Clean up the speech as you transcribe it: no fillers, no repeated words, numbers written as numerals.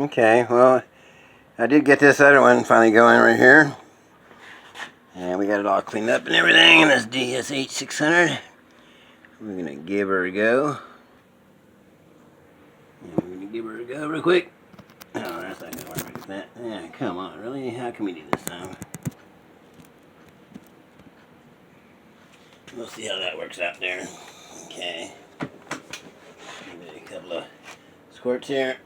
Okay, well, I did get this other one finally going right here. And we got it all cleaned up and everything in this Dsh-600. We're going to give her a go. And we're going to give her a go real quick. Oh, that's not going to work like that. Yeah, come on, really? How can we do this time? We'll see how that works out there. Okay. Give it a couple of squirts here.